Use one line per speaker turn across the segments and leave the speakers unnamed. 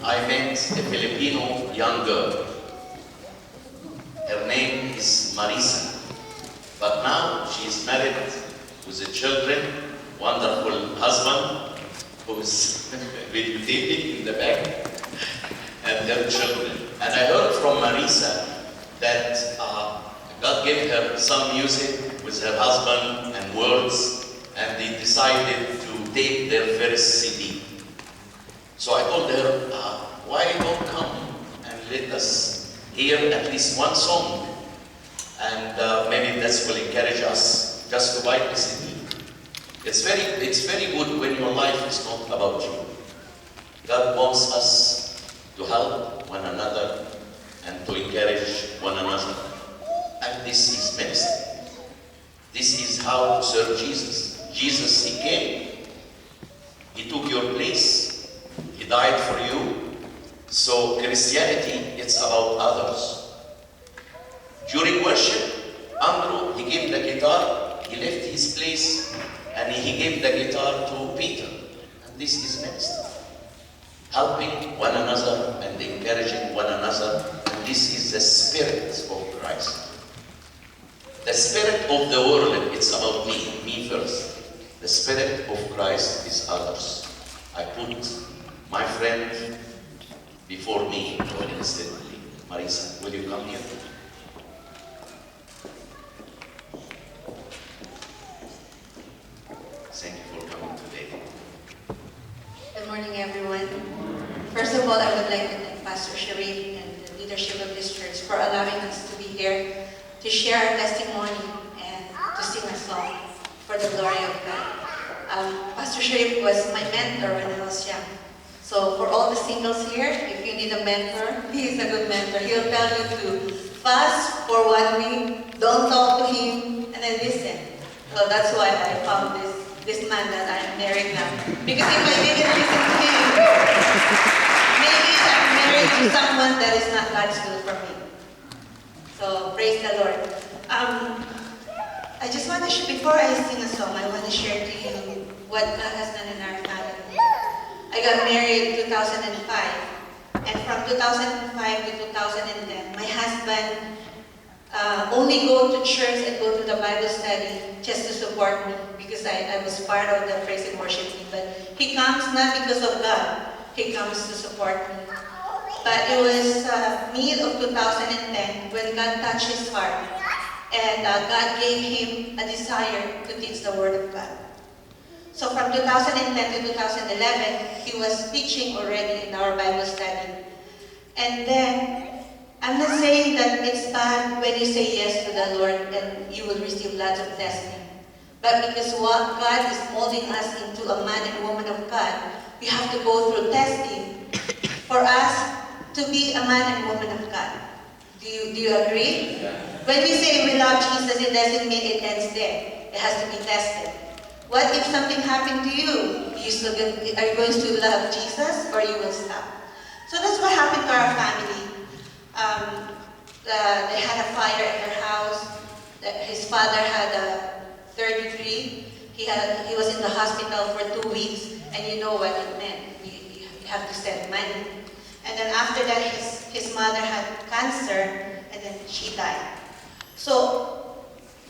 I met a Filipino young girl. Her name is Marisa. But now she is married with a children, wonderful husband who is videotaping in the back, and their children. And I heard from Marisa that God gave her some music with her husband and words, and they decided to tape their first CD. So I told her, why don't come and let us hear at least one song, and maybe this will encourage us just to buy the CD. It's very good when your life is not about you. God wants us to help one another and to encourage one another. And this is ministry. This is how to serve Jesus. Jesus, He came. He took your place. He died for you. So Christianity, it's about others. During worship, Andrew, he gave the guitar, he left his place, and he gave the guitar to Peter. And this is ministry. Helping one another and encouraging one another. And this is the spirit of Christ. The spirit of the world, it's about me first. The spirit of Christ is others. I put my friend before me, instantly. Marisa, will you come here? Thank you for coming today.
Good morning, everyone. First of all, I would like to thank Pastor Sharif and the leadership of this church for allowing us to be here to share our testimony and to sing a song for the glory of God. Pastor Sharif was my mentor when I was young. So for all the singles here, if you need a mentor, he is a good mentor. He'll tell you to fast for 1 week, don't talk to him, and then listen. So that's why I found this man that I am married now. Because if I didn't listen to him, maybe I'm married to someone that is not God's will for me. So praise the Lord. I just want to before I sing a song, I want to share to you what God has done in our family. I got married in 2005, and from 2005 to 2010, my husband only go to church and go to the Bible study just to support me because I was part of the praise and worship team. But he comes not because of God, he comes to support me. But it was mid of 2010 when God touched his heart, and God gave him a desire to teach the Word of God. So from 2010 to 2011, he was teaching already in our Bible study. And then, I'm not saying that it's bad when you say yes to the Lord and you will receive lots of testing. But because what God is molding us into a man and woman of God, we have to go through testing for us to be a man and woman of God. Do you agree? Yeah. When we say we love Jesus, it doesn't mean it ends there. It has to be tested. What if something happened to you? Are you going to love Jesus or you will stop? So that's what happened to our family. They had a fire at their house. His father had a third degree. He was in the hospital for 2 weeks, and you know what it meant. You have to send money. And then after that, his mother had cancer, and then she died. So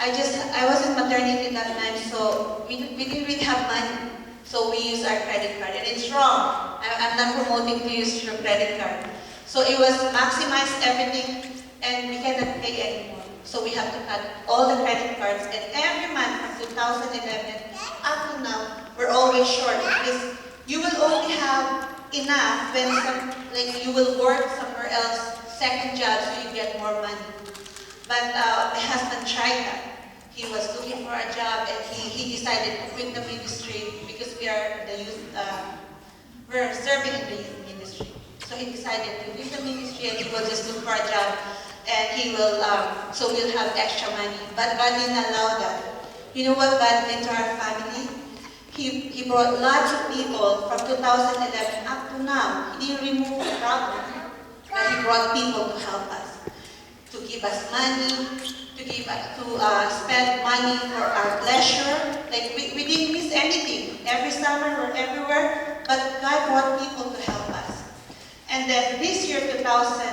I was in maternity that time, so we didn't really have money. So we used our credit card, and it's wrong. I'm not promoting to use your credit card. So it was maximize everything, and we cannot pay anymore. So we have to cut all the credit cards, and every month from 2011 up to now, we're always short because you will only have enough when you will work somewhere else, second job, so you get more money. But my husband tried that. He was looking for a job, and he decided to quit the ministry because we are the youth, we're serving in the youth ministry. So he decided to leave the ministry, and he will just look for a job, and he will, so we'll have extra money. But God didn't allow that. You know what God did to our family? He brought lots of people from 2011 up to now. He didn't remove the problem, but he brought people to help us, to give us money, to spend money for our pleasure. Like we didn't miss anything. Every summer we're everywhere, but God brought people to help us. And then this year, 2015,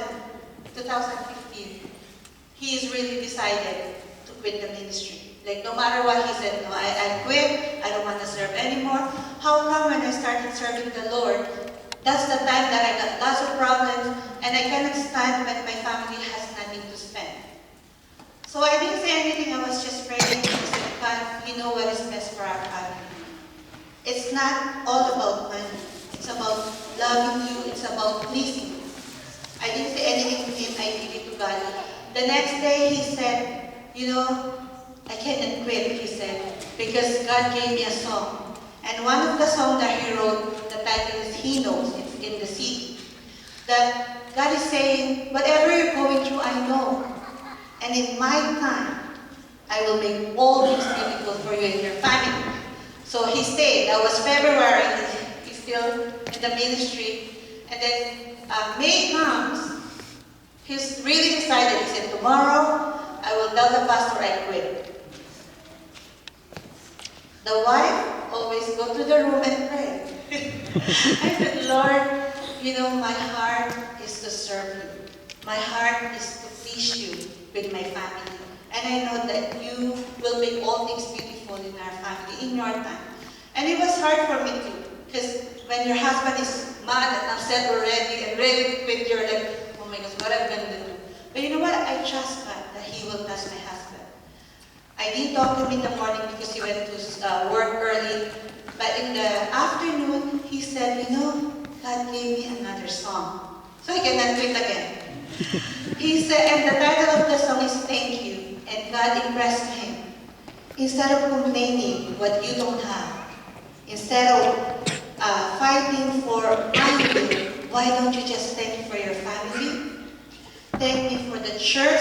he is really decided to quit the ministry. Like no matter what, he said, no, I quit, I don't want to serve anymore. How come when I started serving the Lord, that's the time that I got lots of problems and I cannot stand when my family has nothing to spend. So I didn't say anything, I was just praying. I said, God, you know what is best for our family. It's not all about money. It's about loving you. It's about pleasing you. I didn't say anything to him. I gave it to God. The next day he said, you know, I cannot quit, he said, because God gave me a song. And one of the songs that he wrote, the title is He Knows. It's in the CD. That God is saying, whatever you're going through, I know. And in my time, I will make all things beautiful for you and your family. So he stayed. That was February. He's still in the ministry. And then May comes. He's really decided. He said, tomorrow, I will tell the pastor I quit. The wife always go to the room and pray. I said, Lord, you know, my heart is to serve you. My heart is to please you with my family. And I know that you will make all things beautiful in our family, in your time. And it was hard for me too, because when your husband is mad and upset already and ready to quit, you're like, oh my gosh, what am I going to do? But you know what? I trust God that He will bless my husband. I didn't talk to him in the morning because he went to work early. But in the afternoon, he said, you know, God gave me another song. So I cannot quit again. He said, and the title of the song is Thank You. And God impressed him. Instead of complaining what you don't have, instead of fighting for my will, why don't you just thank you for your family? Thank you for the church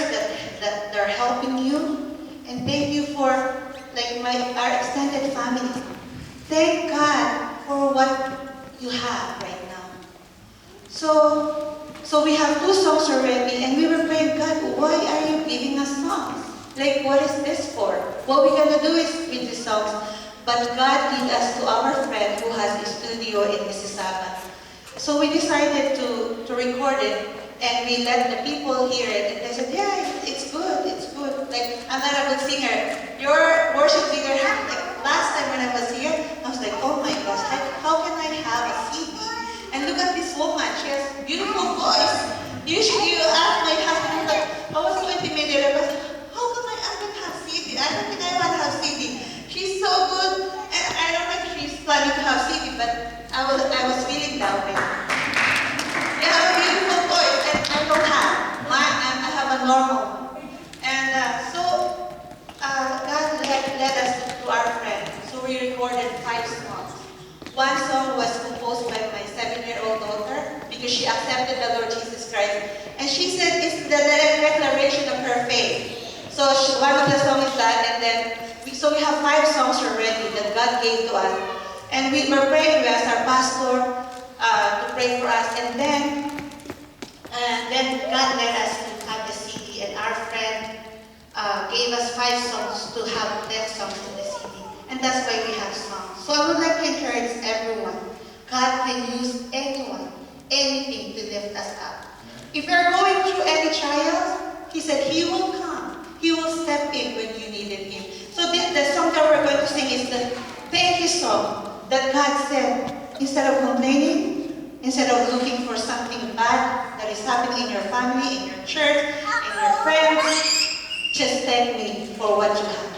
that they're helping you. And thank you for our extended family. Thank God for what you have right now. So we have 2 songs already, and we were praying, God, why are you giving us songs? Like, what is this for? What we're going to do is with these songs. But God led us to our friend who has a studio in Mississauga. So we decided to record it, and we let the people hear it, and they said, yeah, it's good, it's good. Like, I'm not a good singer. Your worship leader, like, last time when I was here, I was like, oh my gosh, how can I have a CD? And look at this woman, she has beautiful voice. Usually you ask my husband, like, I was so intimidated, I was, how come I don't have CD? I don't think I want to have CD. She's so good, and I don't know if she's planning to have CD, but I was feeling that way. You have a beautiful voice, and I don't have. I have a normal. And God led us to our friend. So we recorded 5 songs. One song was composed by my 7-year-old daughter because she accepted the Lord Jesus Christ. And she said it's the declaration of her faith. So one of the songs is that, and then we have 5 songs already that God gave to us. And we were praying, we asked our pastor to pray for us. And then God led us to have the CD, and our friend gave us 5 songs to have 10 songs in the CD. And that's why we have songs. So I would like to encourage everyone. God can use anyone, anything to lift us up. If you're going through any trials, He said He will come. He will step in when you needed Him. So the song that we're going to sing is the thank you song that God said, instead of complaining, instead of looking for something bad that is happening in your family, in your church, in your friends, just thank me for what you have.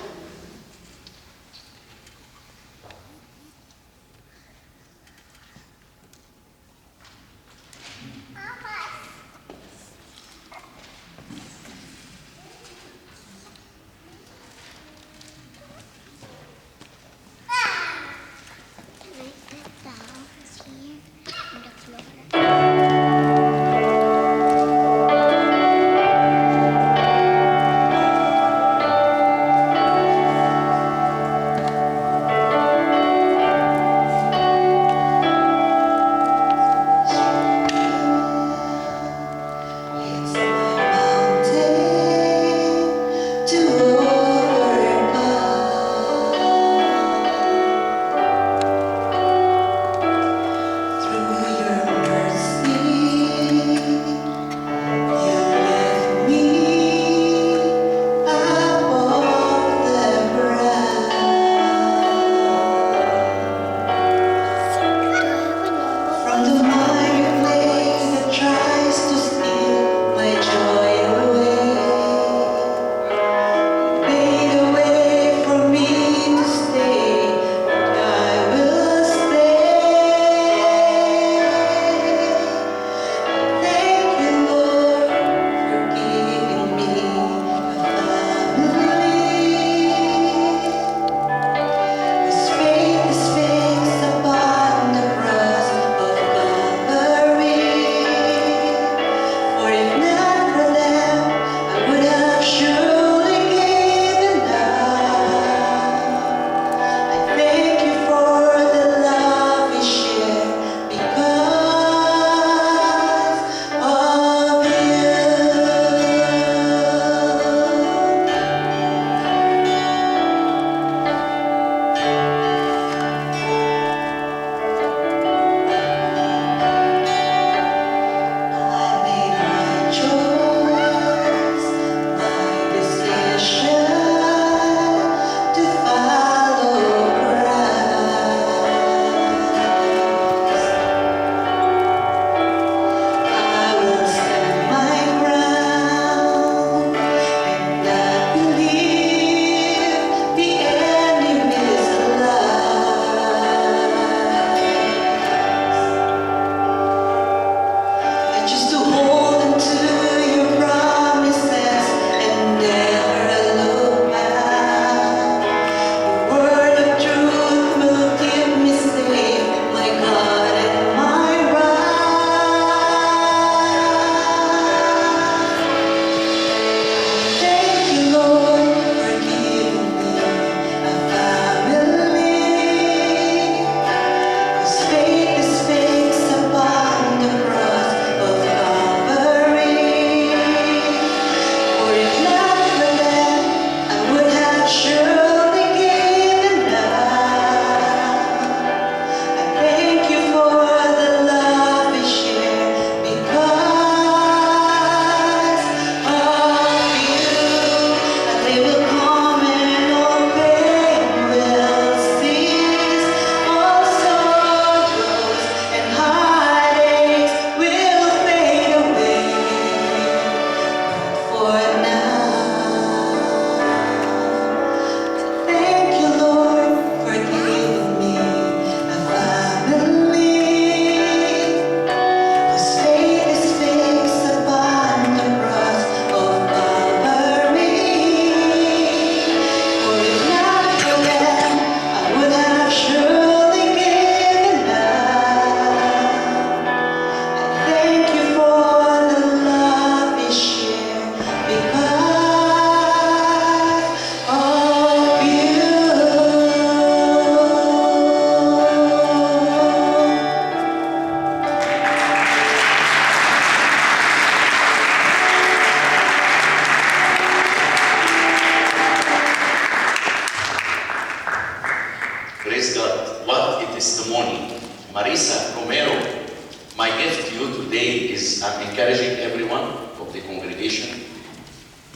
you today is I'm encouraging everyone of the congregation,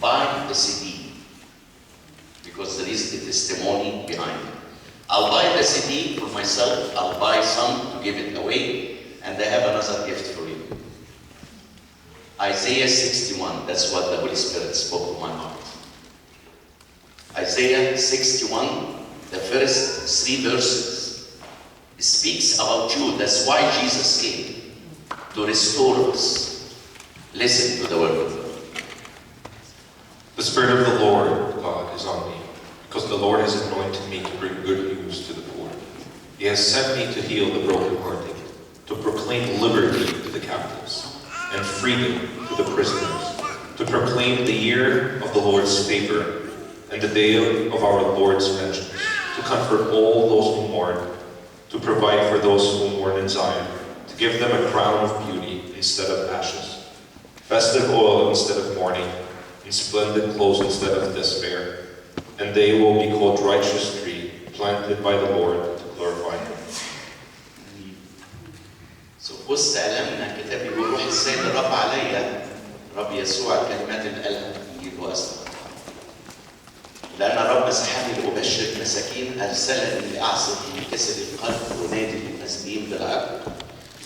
buy the CD, because there is a testimony behind it. I'll buy the CD for myself, I'll buy some to give it away, and I have another gift for you. Isaiah 61, that's what the Holy Spirit spoke to my heart. Isaiah 61, the first 3 verses, speaks about you. That's why Jesus came, to restore us. Listen to the word of God.
The Spirit of the Lord God is on me, because the Lord has anointed me to bring good news to the poor. He has sent me to heal the brokenhearted, to proclaim liberty to the captives, and freedom to the prisoners, to proclaim the year of the Lord's favor, and the day of our Lord's vengeance, to comfort all those who mourn, to provide for those who mourn in Zion, to give them a crown of beauty instead of ashes, festive oil instead of mourning, and splendid clothes instead of despair. And they will be called righteous tree, planted by the Lord to glorify Him.
بص اعلامنا كتاب بيقول روح السيد الرب عليا، رب يسوع الكلمات اللي قالها في الانجيل واسمع. لأن الرب سحابي لأبشر مساكين، أرسلني لأعصر منكسر القلب ونادي للمسبيين بالعدل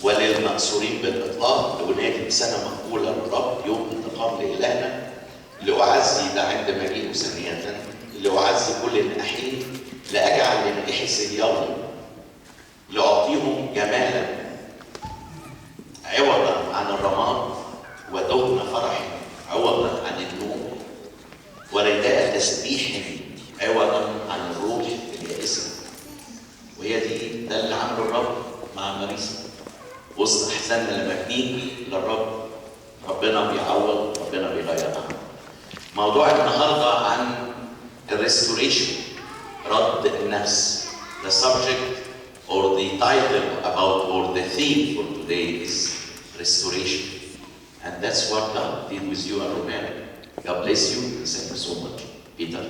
وللمأسورين بالإطلاق، لأنادي بسنة مقبولة للرب يوم انتقام لإلهنا، لأعزي عند مجيئه ثانية، لأعزي كل الناحين، لأجعل لنائحي صهيون، لأعطيهم جمالا عوضا عن الرماد ودهن فرح عوضا عن النوم، ورداء تسبيح عوضا عن الروح اليائسة. وهي دي ده اللي عمله الرب مع ماريسا. وسط احزاننا لما بنيجي للرب ربنا بيعوض، ربنا بيغيرنا. موضوع النهارده عن الريستوريشن، رد النفس. The subject or the title about or the theme for today is restoration. And that's what God did with you and Romero. God bless you, and thank you so much. Peter.